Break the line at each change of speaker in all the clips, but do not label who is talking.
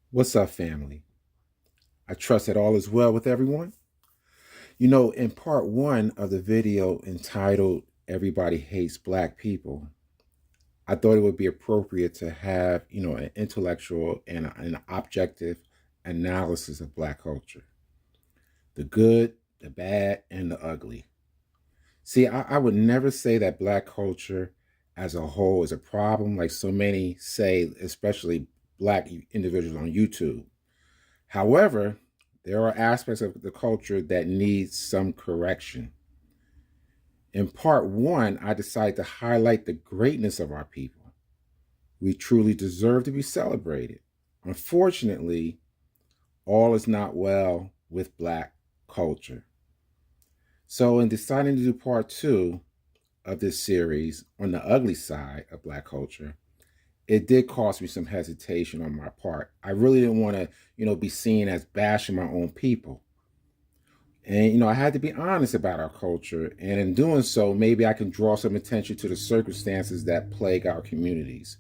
What's up, family? I trust that all is well with everyone. In part one of the video entitled Everybody Hates Black People, I thought it would be appropriate to have, an intellectual and an objective analysis of Black culture, the good, the bad, and the ugly. See, I would never say that Black culture as a whole is a problem, like so many say, especially Black individuals on YouTube. However, there are aspects of the culture that need some correction. In part one, I decided to highlight the greatness of our people. We truly deserve to be celebrated. Unfortunately, all is not well with Black culture. So, in deciding to do part two of this series on the ugly side of Black culture, it did cost me some hesitation on my part. I really didn't want to, be seen as bashing my own people. And, I had to be honest about our culture. And in doing so, maybe I can draw some attention to the circumstances that plague our communities.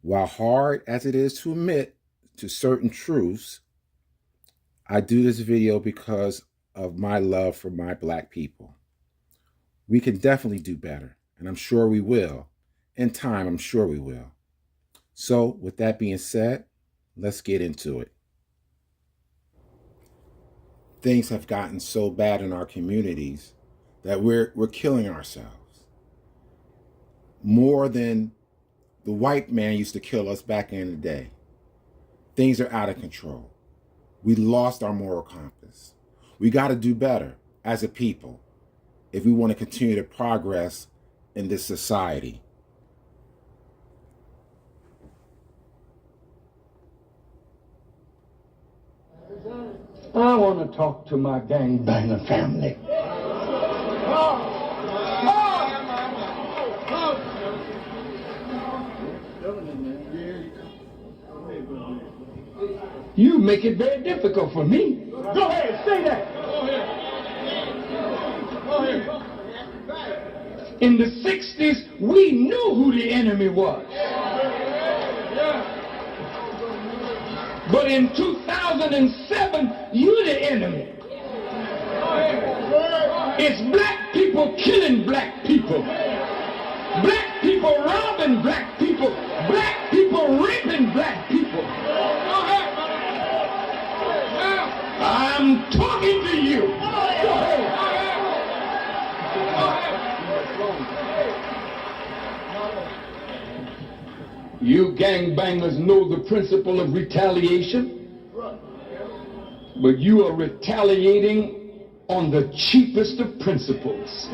While hard as it is to admit to certain truths, I do this video because of my love for my Black people. We can definitely do better, and I'm sure we will. In time, I'm sure we will. So, with that being said, let's get into it. Things have gotten so bad in our communities that we're killing ourselves. More than the white man used to kill us back in the day. Things are out of control. We lost our moral compass. We got to do better as a people if we want to continue to progress in this society.
I want to talk to my gangbanger family. You make it very difficult for me. Go ahead, say that. Go ahead. In the 60s, we knew who the enemy was. But in 2007, you're the enemy. It's black people killing black people. Black people robbing black people. Black people raping black people. I'm talking to you. Go ahead. You gangbangers know the principle of retaliation, but you are retaliating on the cheapest of principles.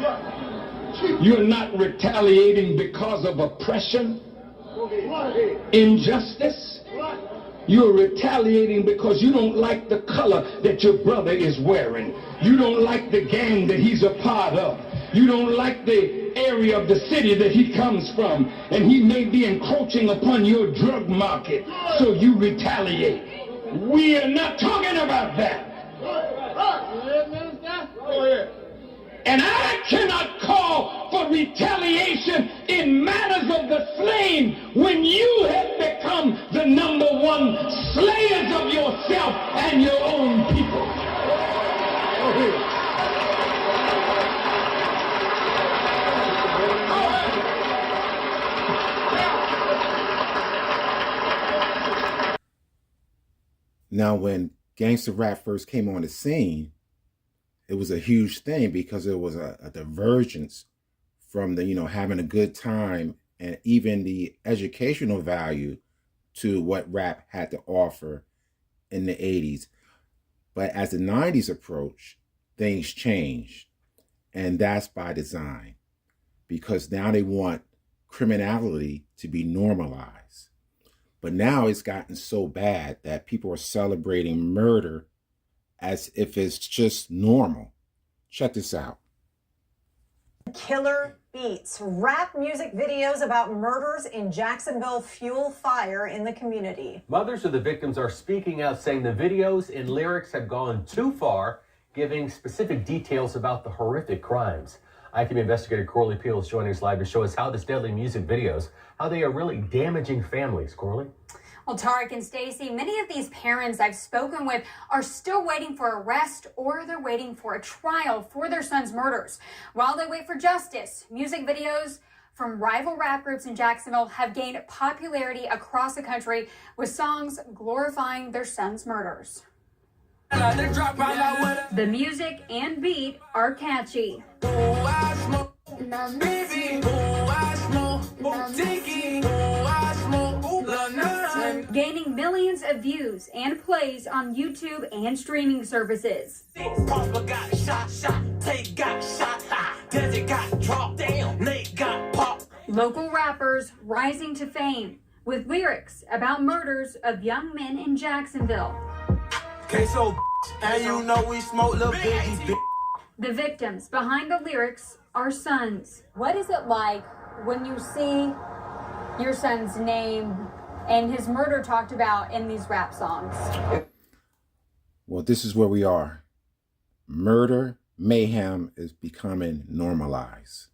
You're not retaliating because of oppression, injustice. You're retaliating because you don't like the color that your brother is wearing. You don't like the gang that he's a part of. You don't like the area of the city that he comes from, and he may be encroaching upon your drug market, so you retaliate. We are not talking about that. And I cannot call for retaliation in matters of the slain when you have become the number one slayers of yourself and your own people.
Now, when gangster rap first came on the scene, it was a huge thing because it was a divergence from the, having a good time and even the educational value to what rap had to offer in the 80s. But as the 90s approached, things changed. And that's by design, because now they want criminality to be normalized. But now it's gotten so bad that people are celebrating murder as if it's just normal. Check this out.
Killer beats. Rap music videos about murders in Jacksonville fuel fire in the community.
Mothers of the victims are speaking out, saying the videos and lyrics have gone too far, giving specific details about the horrific crimes. ITV investigator Corley Peel is joining us live to show us how this deadly music videos, how they are really damaging families. Corley?
Well, Tarek and Stacy, many of these parents I've spoken with are still waiting for arrest or they're waiting for a trial for their son's murders. While they wait for justice, music videos from rival rap groups in Jacksonville have gained popularity across the country with songs glorifying their son's murders. The music and beat are catchy. Gaining millions of views and plays on YouTube and streaming services. Local rappers rising to fame with lyrics about murders of young men in Jacksonville.
And you know we smoke little biggie.
The victims behind the lyrics are sons. What is it like when you see your son's name and his murder talked about in these rap songs?
Well, this is where we are. Murder, mayhem is becoming normalized.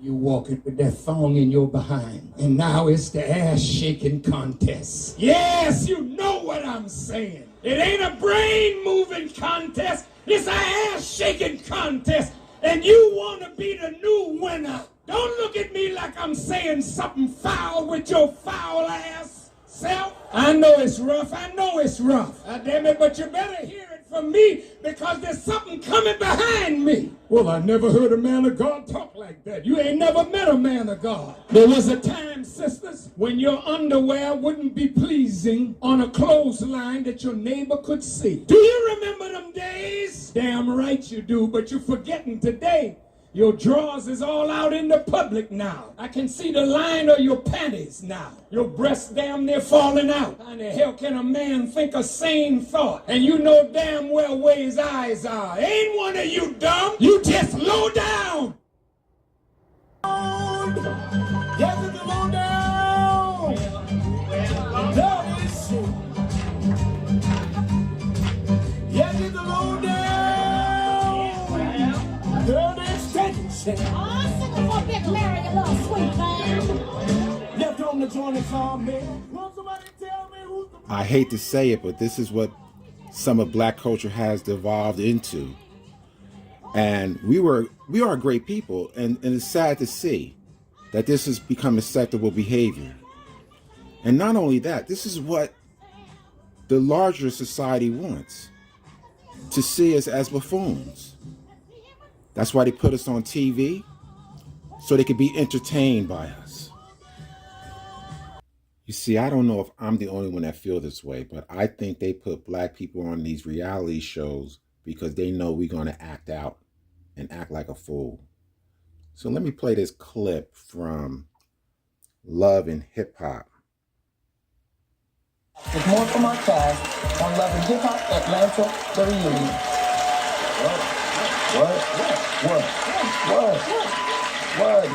You walking with that thong in your behind. And now it's the ass shaking contest. Yes, you know what I'm saying. It ain't a brain moving contest. It's an ass shaking contest. And you want to be the new winner. Don't look at me like I'm saying something foul with your foul ass self. I know it's rough. I know it's rough. Damn it, but you better hear it from me because there's something coming behind me. Well, I never heard a man of God talk like that. You ain't never met a man of God. There was a time, sisters, when your underwear wouldn't be pleasing on a clothesline that your neighbor could see. Do you remember them days? Damn right you do, but you're forgetting today. Your drawers is all out in the public now. I can see the line of your panties now. Your breasts damn near falling out. How the hell can a man think a sane thought? And you know damn well where his eyes are. Ain't one of you dumb. You just low down.
Yes, it's low down. That is true. Yes, it's low down.
I hate to say it, but this is what some of black culture has devolved into. And we are great people, and it's sad to see that this has become acceptable behavior. And not only that, this is what the larger society wants, to see us as buffoons. That's why they put us on TV, so they could be entertained by us. You see, I don't know if I'm the only one that feel this way, but I think they put black people on these reality shows because they know we're going to act out and act like a fool. So let me play this clip from Love and Hip Hop.
With more from our class on Love and Hip Hop Atlanta, the reunion.
What?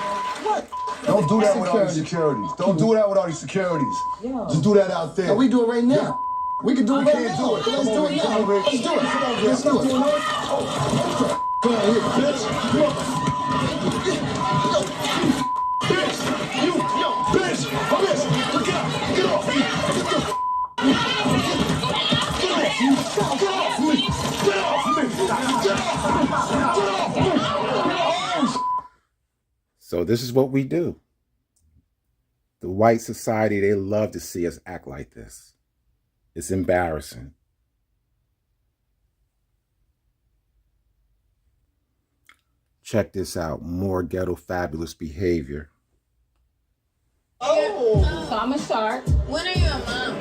Don't do that with all these securities. Don't do that with all these securities.
Yeah.
Just do that out there.
No, we do it right now. We can do it right now.
Can't do it.
Let's do it now. Let's do it. Let's do it.
Come on here, bitch. Come on. Bitch. You, yo, bitch. Bitch. Look out. Get off me. Get off me. Get off me. Get off me. Get off me.
So this is what we do. The white society, they love to see us act like this. It's embarrassing. Check this out. More ghetto fabulous behavior.
Oh, so I'm a shark.
When are you a mom?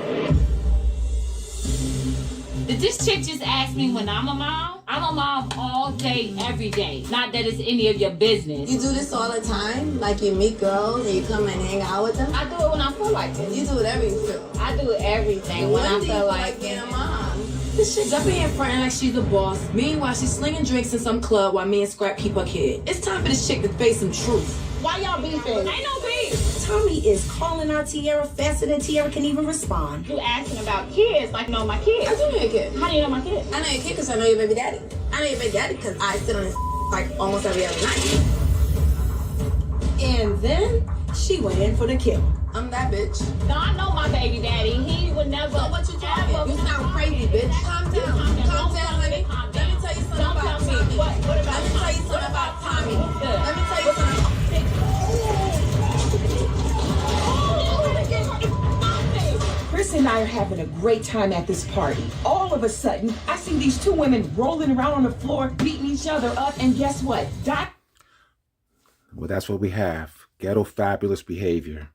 Did this chick just ask me when I'm a mom? I'm a mom all day, every day. Not that it's any of your business.
You do this all the time? Like you meet girls and you come and hang out with them?
I do it when I feel like it.
You do whatever you feel.
I do everything when I feel like
being a mom?
This chick's up in front like she's the boss. Meanwhile, she's slinging drinks in some club while me and Scrap keep her kid. It's time for this chick to face some truth.
Why y'all beefing? Ain't no beef.
Tommy is calling out Tierra faster than Tierra can even respond.
You asking about kids like you know my kids.
I do know your kid.
How do you know my kid?
I know your kid because I know your baby daddy. I know your baby daddy because I sit on his like almost every other night.
And she went in for the kill.
I'm that bitch.
No, I know my baby daddy. He would never.
So what you talking?
ever-
You sound crazy, bitch. Calm down. Calm down, honey.
Calm
Let me
down.
tell you something
Don't
about
tell me
Tommy.
what about
Let me tell you something about Tommy.
Good.
Let me tell you something.
Chris and I are having a great time at this party. All of a sudden, I see these two women rolling around on the floor, beating each other up, and guess what?
Well, that's what we have. Ghetto fabulous behavior.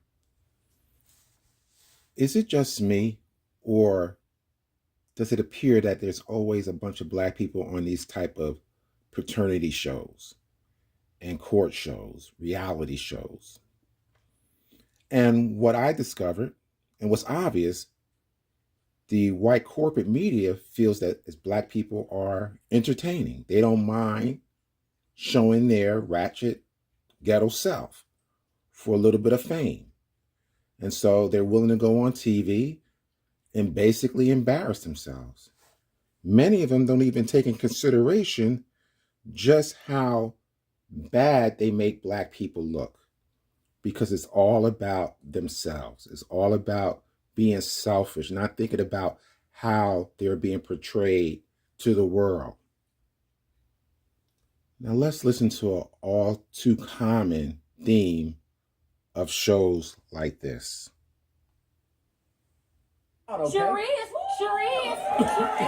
Is it just me, or does it appear that there's always a bunch of black people on these type of paternity shows and court shows, reality shows? And what I discovered, and what's obvious, the white corporate media feels that as black people are entertaining. They don't mind showing their ratchet ghetto self for a little bit of fame. And so they're willing to go on TV and basically embarrass themselves. Many of them don't even take in consideration just how bad they make black people look, because it's all about themselves. It's all about being selfish, not thinking about how they're being portrayed to the world. Now let's listen to an all too common theme of shows like this.
Okay. Sure is. Sure is. Sure is.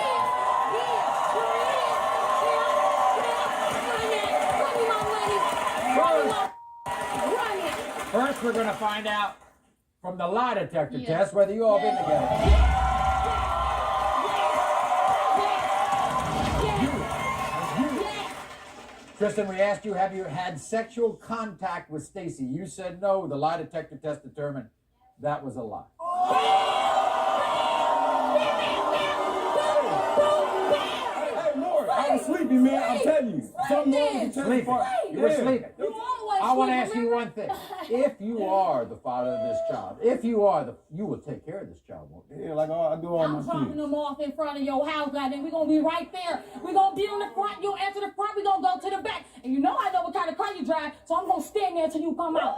First, we're going to find out from the lie detector test whether you all been together. Tristan, we asked you, have you had sexual contact with Stacy? You said no. The lie detector test determined that was a lie.
Hey, Lord, I was sleepy, man. I'm telling you. Something wrong with the
Sleeping. You were sleeping. I want to ask you
remember?
one thing. If you are the father of this child, if you are you will take care of this child, won't you?
Yeah, like I do all my
I'm dropping
kids.
them off in front of your house, goddamn. We're going to be right there. We're going to be on the front. You'll answer the front. We're going to go to the back. And you know I know what kind of car you drive, so I'm going to stand there until you come out.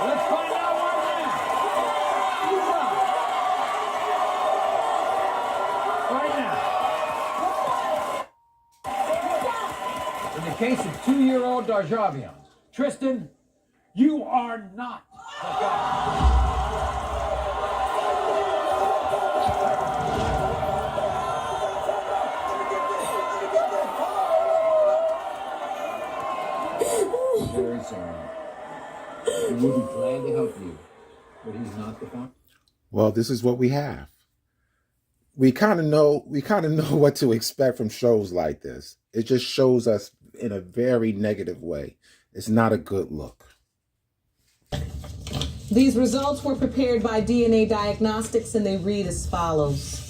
Let's find out right now. Right now. In the case of 2-year-old Darjavian, Tristan, you are not the father. Very sorry. We will be glad to help you, but he's not the father.
Well, this is what we have. We kind of know what to expect from shows like this. It just shows us in a very negative way. It's not a good look.
These results were prepared by DNA Diagnostics, and they read as follows.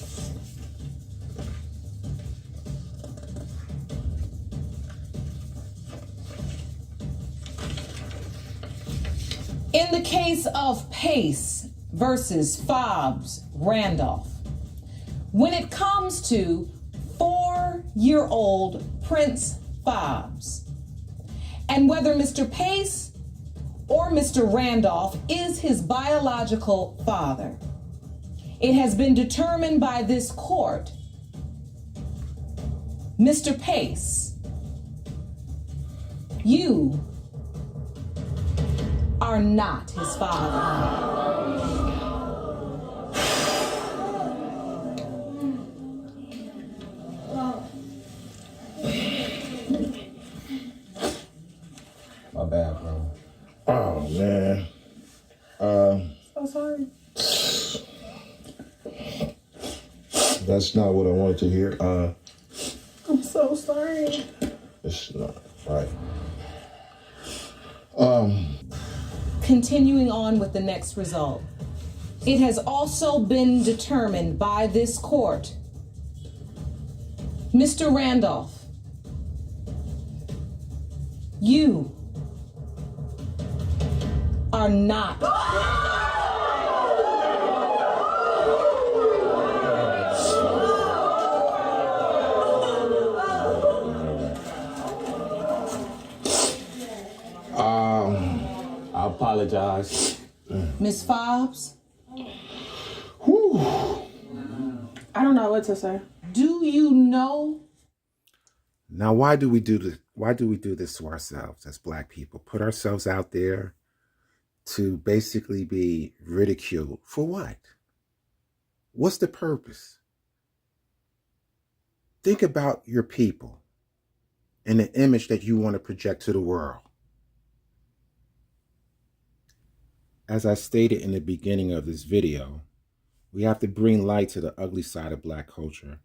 In the case of Pace versus Fobbs Randolph, when it comes to 4-year-old Prince Fobbs, and whether Mr. Pace or Mr. Randolph is his biological father, it has been determined by this court, Mr. Pace, you are not his father.
My bad, bro.
Oh, man.
So sorry.
That's not what I wanted to hear.
I'm so sorry.
It's not right.
Continuing on with the next result. It has also been determined by this court, Mr. Randolph, you are not.
apologize.
Miss Fobbs?
Whew.
I don't know what to say.
Do you know?
Now, why do we do this? Why do we do this to ourselves as Black people? Put ourselves out there to basically be ridiculed. For what? What's the purpose? Think about your people and the image that you want to project to the world. As I stated in the beginning of this video, we have to bring light to the ugly side of Black culture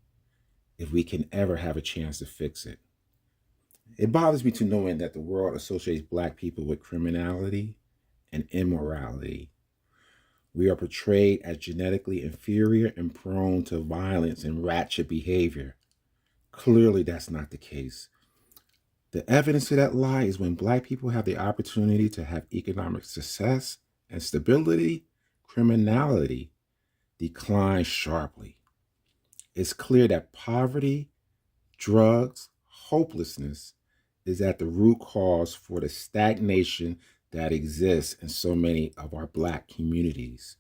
if we can ever have a chance to fix it. It bothers me to knowing that the world associates Black people with criminality and immorality. We are portrayed as genetically inferior and prone to violence and ratchet behavior. Clearly, that's not the case. The evidence of that lie is when Black people have the opportunity to have economic success and stability, criminality declines sharply. It's clear that poverty, drugs, hopelessness is at the root cause for the stagnation that exists in so many of our Black communities.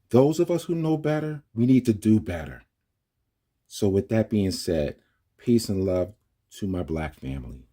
Those of us who know better, we need to do better. So with that being said, peace and love to my Black family.